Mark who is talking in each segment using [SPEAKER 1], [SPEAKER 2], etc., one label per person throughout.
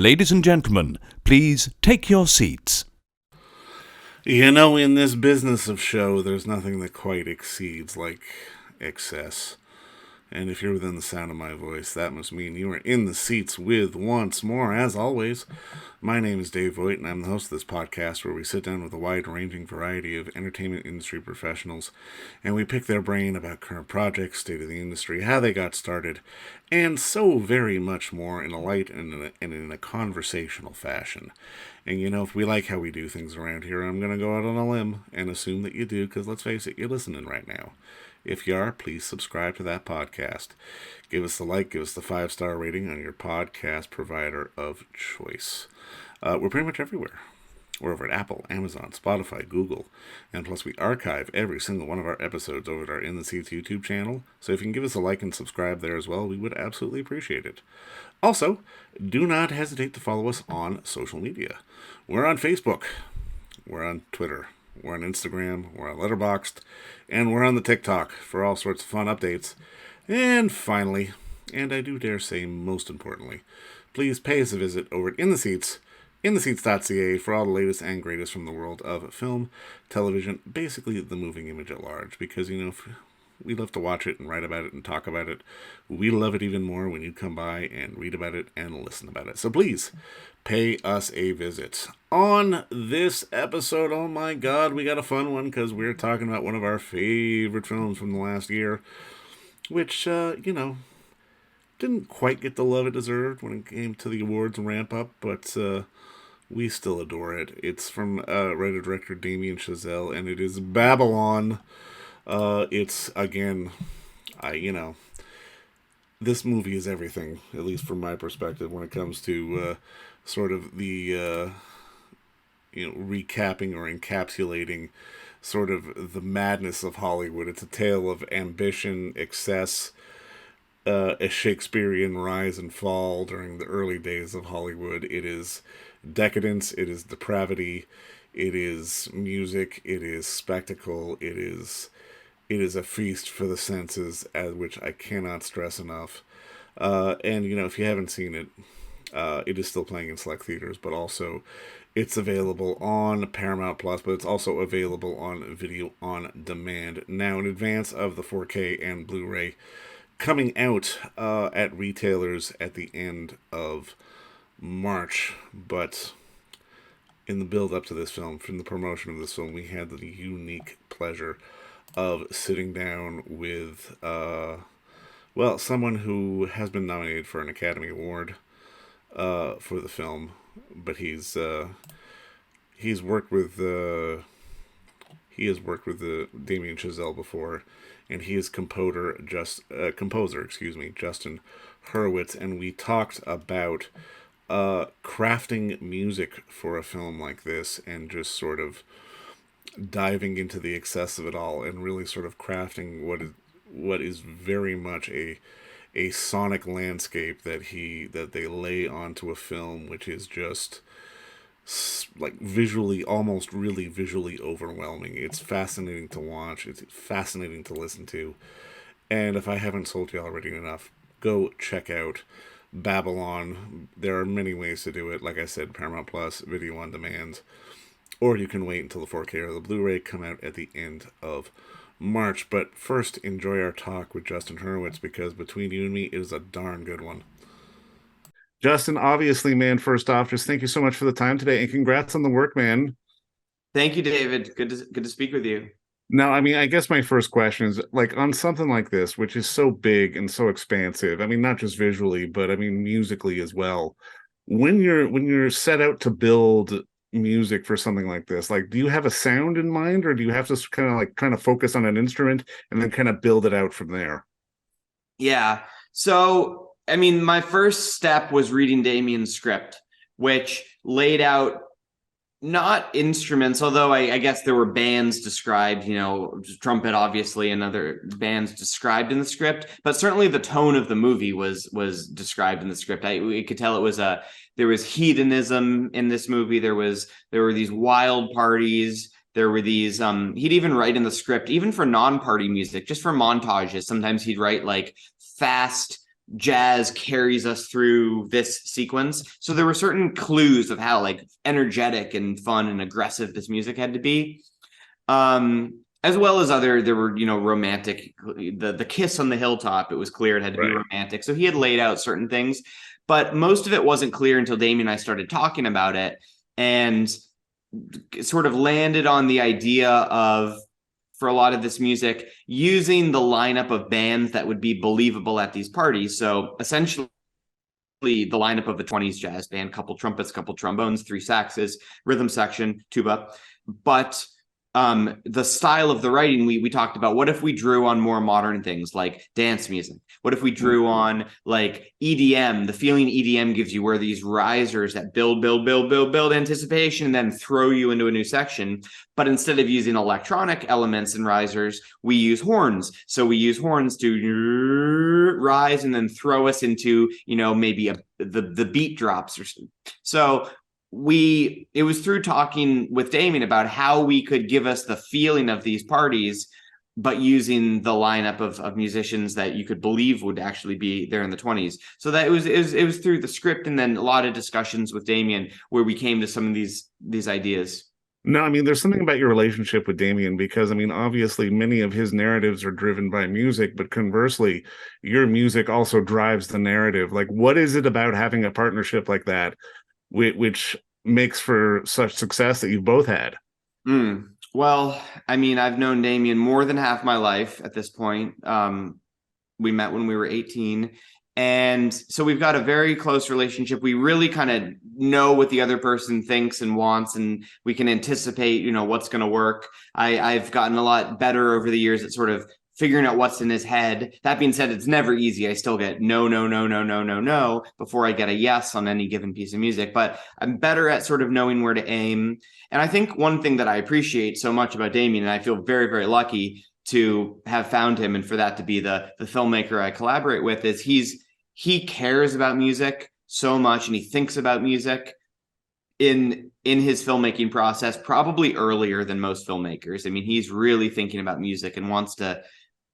[SPEAKER 1] Ladies and gentlemen, please take your seats.
[SPEAKER 2] You know, in this business of show, there's nothing that quite exceeds, like, excess. And if you're within the sound of my voice, that must mean you are in the seats with, once more, as always, my name is Dave Voigt, and I'm the host of this podcast where we sit down with a wide-ranging variety of entertainment industry professionals, and we pick their brain about current projects, state of the industry, how they got started, and so very much more in a light and in a conversational fashion. And you know, if we like how we do things around here, I'm going to go out on a limb and assume that you do, because let's face it, you're listening right now. If you are, please subscribe to that podcast. Give us the like, give us the 5-star rating on your podcast provider of choice. We're pretty much everywhere. We're over at Apple, Amazon, Spotify, Google, and plus we archive every single one of our episodes over at our In the Seats YouTube channel. So if you can give us a like and subscribe there as well, we would absolutely appreciate it. Also, do not hesitate to follow us on social media. We're on Facebook. We're on Twitter. We're on Instagram, we're on Letterboxd, and we're on the TikTok for all sorts of fun updates. And finally, and I do dare say most importantly, please pay us a visit over at intheseats.ca for all the latest and greatest from the world of film, television, basically the moving image at large. Because, you know, if we love to watch it and write about it and talk about it. We love it even more when you come by and read about it and listen about it. So please, pay us a visit. On this episode, oh my god, we got a fun one because we're talking about one of our favorite films from the last year, which, didn't quite get the love it deserved when it came to the awards ramp up, but we still adore it. It's from writer-director Damien Chazelle, and it is Babylon. It's, again, this movie is everything, at least from my perspective, when it comes to sort of the, recapping or encapsulating sort of the madness of Hollywood. It's a tale of ambition, excess, a Shakespearean rise and fall during the early days of Hollywood. It is decadence, it is depravity, it is music, it is spectacle, it is a feast for the senses, at which I cannot stress enough. And, if you haven't seen it, it is still playing in select theaters, but also it's available on Paramount Plus, but it's also available on video on demand now in advance of the 4K and Blu-ray coming out at retailers at the end of March. But in the build-up to this film, from the promotion of this film, we had the unique pleasure of sitting down with, someone who has been nominated for an Academy Award for the film, but he has worked with Damien Chazelle before, and he is composer Justin Hurwitz, and we talked about crafting music for a film like this, and just sort of diving into the excess of it all, and really sort of crafting what is very much a sonic landscape that they lay onto a film, which is just like visually, almost really visually overwhelming. It's fascinating to watch. It's fascinating to listen to. And if I haven't told you already enough, go check out Babylon. There are many ways to do it. Like I said, Paramount Plus, video on demand. Or you can wait until the 4K or the Blu-ray come out at the end of March. But first, enjoy our talk with Justin Hurwitz, because between you and me, it is a darn good one. Justin, obviously, man, first off, just thank you so much for the time today, and congrats on the work, man.
[SPEAKER 3] Thank you, David. Good to speak with you.
[SPEAKER 2] Now, I guess my first question is, like, on something like this, which is so big and so expansive, not just visually, but musically as well. When you're set out to build music for something like this, like, do you have a sound in mind, or do you have to kind of like trying to focus on an instrument and then kind of build it out from there?
[SPEAKER 3] Yeah. So, my first step was reading Damien's script, which laid out not instruments, although I guess there were bands described, trumpet, obviously, and other bands described in the script, but certainly the tone of the movie was described in the script. We could tell there was hedonism in this movie. There were these wild parties. There were these, he'd even write in the script, even for non-party music, just for montages. Sometimes he'd write like fast jazz carries us through this sequence. So there were certain clues of how like energetic and fun and aggressive this music had to be. As well as there were, romantic, the kiss on the hilltop, it was clear it had to be romantic. So he had laid out certain things, but most of it wasn't clear until Damien and I started talking about it, and sort of landed on the idea of, for a lot of this music, using the lineup of bands that would be believable at these parties. So essentially the lineup of a 20s jazz band, couple trumpets, couple trombones, 3 saxes, rhythm section, tuba. But the style of the writing, we talked about, what if we drew on more modern things like dance music? What if we drew on like EDM, the feeling EDM gives you, where these risers that build anticipation and then throw you into a new section. But instead of using electronic elements and risers, we use horns. So we use horns to rise and then throw us into, maybe the beat drops or something. So it was through talking with Damien about how we could give us the feeling of these parties, but using the lineup of musicians that you could believe would actually be there in the 20s. So that it was through the script, and then a lot of discussions with Damien where we came to some of these ideas.
[SPEAKER 2] No, I mean, there's something about your relationship with Damien, because, I mean, obviously many of his narratives are driven by music, but conversely, your music also drives the narrative. Like, what is it about having a partnership like that which makes for such success that you've both had?
[SPEAKER 3] Well, I mean, I've known Damien more than half my life at this point. We met when we were 18. And so we've got a very close relationship. We really kind of know what the other person thinks and wants, and we can anticipate, what's going to work. I've gotten a lot better over the years at sort of figuring out what's in his head. That being said, it's never easy. I still get no before I get a yes on any given piece of music, but I'm better at sort of knowing where to aim. And I think one thing that I appreciate so much about Damien, and I feel very, very lucky to have found him and for that to be the filmmaker I collaborate with, is he cares about music so much, and he thinks about music in his filmmaking process probably earlier than most filmmakers. I mean, he's really thinking about music and wants to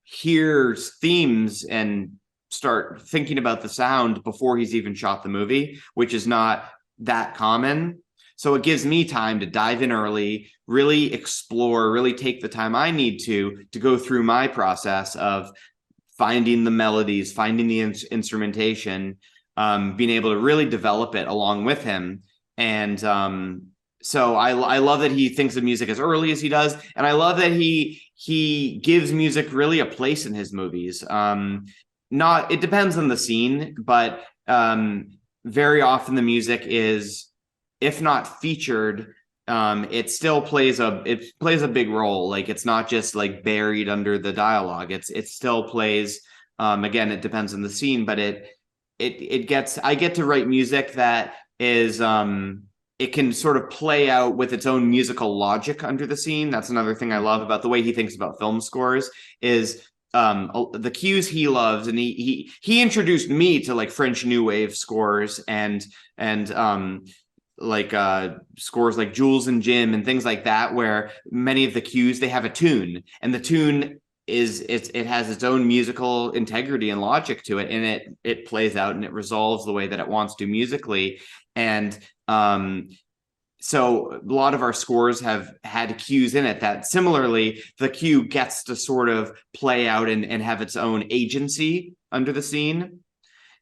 [SPEAKER 3] hear themes and start thinking about the sound before he's even shot the movie, which is not that common. So it gives me time to dive in early, really explore, really take the time I need to go through my process of finding the melodies, finding the instrumentation, being able to really develop it along with him. And so I love that he thinks of music as early as he does. And I love that he gives music really a place in his movies. It depends on the scene, but very often the music is, if not featured, it still plays a big role. Like, it's not just like buried under the dialogue. It still plays. Again, it depends on the scene, but I get to write music that is it can sort of play out with its own musical logic under the scene. That's another thing I love about the way he thinks about film scores, is the cues he loves. And he introduced me to like French New Wave scores and scores like Jules and Jim and things like that, where many of the cues, they have a tune, and the tune it has its own musical integrity and logic to it, and it plays out and it resolves the way that it wants to musically. And so a lot of our scores have had cues in it that similarly the cue gets to sort of play out and have its own agency under the scene.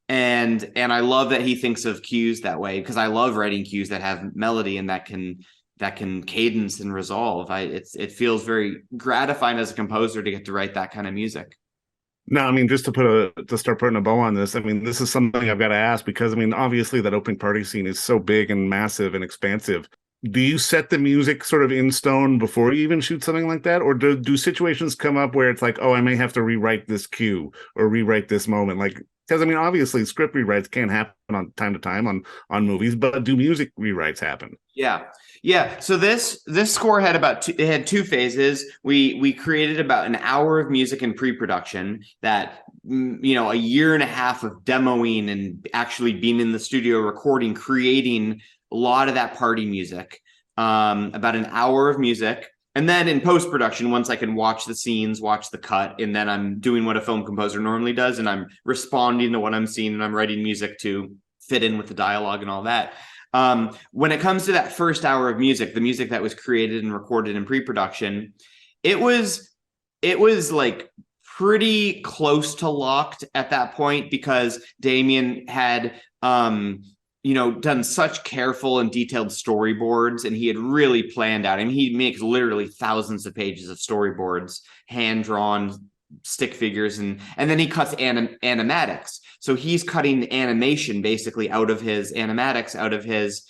[SPEAKER 3] And I love that he thinks of cues that way, because I love writing cues that have melody and that can cadence and resolve. It feels very gratifying as a composer to get to write that kind of music.
[SPEAKER 2] No, I mean, just to start putting a bow on this, I mean, this is something I've got to ask, because, I mean, obviously that opening party scene is so big and massive and expansive. Do you set the music sort of in stone before you even shoot something like that? Or do situations come up where it's like, oh, I may have to rewrite this cue or rewrite this moment? Like, because, I mean, obviously script rewrites can happen on time to time on movies, but do music rewrites happen?
[SPEAKER 3] Yeah. So this score had it had 2 phases. We created about an hour of music in pre-production that, a year and a half of demoing and actually being in the studio recording, creating a lot of that party music. About an hour of music. And then in post-production, once I can watch the scenes, watch the cut, and then I'm doing what a film composer normally does, and I'm responding to what I'm seeing, and I'm writing music to fit in with the dialogue and all that. When it comes to that first hour of music, the music that was created and recorded in pre-production, it was like pretty close to locked at that point, because Damien had done such careful and detailed storyboards, and he had really planned out. I mean, he makes literally thousands of pages of storyboards, hand-drawn stick figures, and then he cuts animatics. So he's cutting animation basically out of his animatics, out of his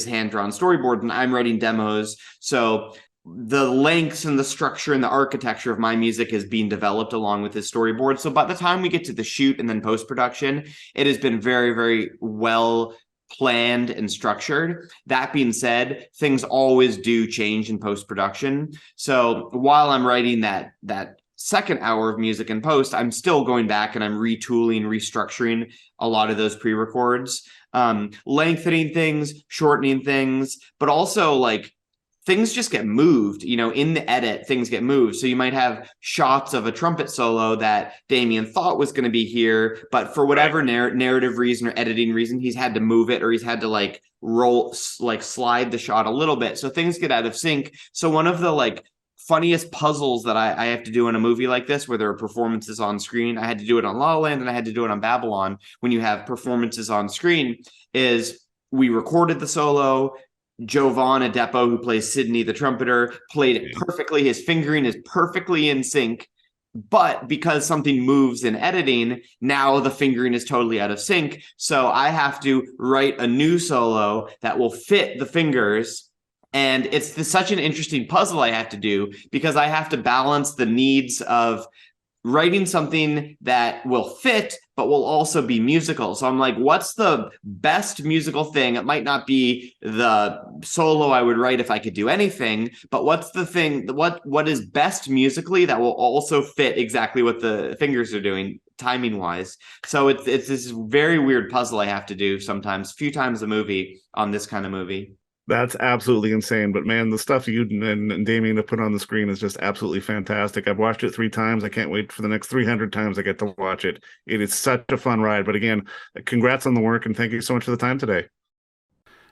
[SPEAKER 3] hand-drawn storyboard, and I'm writing demos. So the lengths and the structure and the architecture of my music is being developed along with his storyboard. So by the time we get to the shoot and then post-production, it has been very, very well planned and structured. That being said, things always do change in post-production. So while I'm writing that second hour of music in post, I'm still going back and I'm retooling, restructuring a lot of those pre-records, lengthening things, shortening things, but also like things just get moved, in the edit, things get moved. So you might have shots of a trumpet solo that Damien thought was going to be here, but for whatever narrative reason or editing reason, he's had to move it, or he's had to slide the shot a little bit. So things get out of sync. So one of the funniest puzzles that I have to do in a movie like this, where there are performances on screen, I had to do it on La La Land and I had to do it on Babylon, when you have performances on screen, is we recorded the solo. Jovan Adepo, who plays Sydney the trumpeter, played it perfectly. His fingering is perfectly in sync. But because something moves in editing, now the fingering is totally out of sync. So I have to write a new solo that will fit the fingers. And it's such an interesting puzzle I have to do, because I have to balance the needs of writing something that will fit, but will also be musical. So I'm like, what's the best musical thing? It might not be the solo I would write if I could do anything, but what's the thing, what is best musically that will also fit exactly what the fingers are doing timing wise? So it's this very weird puzzle I have to do sometimes, a few times a movie on this kind of movie.
[SPEAKER 2] That's absolutely insane. But man, the stuff you and Damien have put on the screen is just absolutely fantastic. I've watched it 3 times. I can't wait for the next 300 times I get to watch it. It is such a fun ride. But again, congrats on the work, and thank you so much for the time today.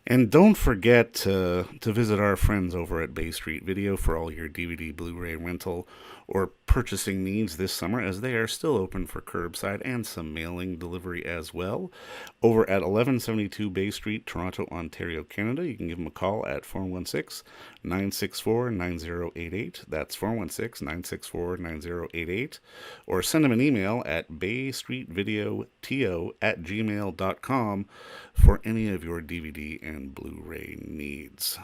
[SPEAKER 2] And don't forget to visit our friends over at Bay Street Video for all your DVD, Blu-ray rental, or purchasing needs this summer, as they are still open for curbside and some mailing delivery as well. Over at 1172 Bay Street, Toronto, Ontario, Canada, you can give them a call at 416-964-9088. That's 416-964-9088. Or send them an email at baystreetvideoto@gmail.com for any of your DVD and Blu-ray needs.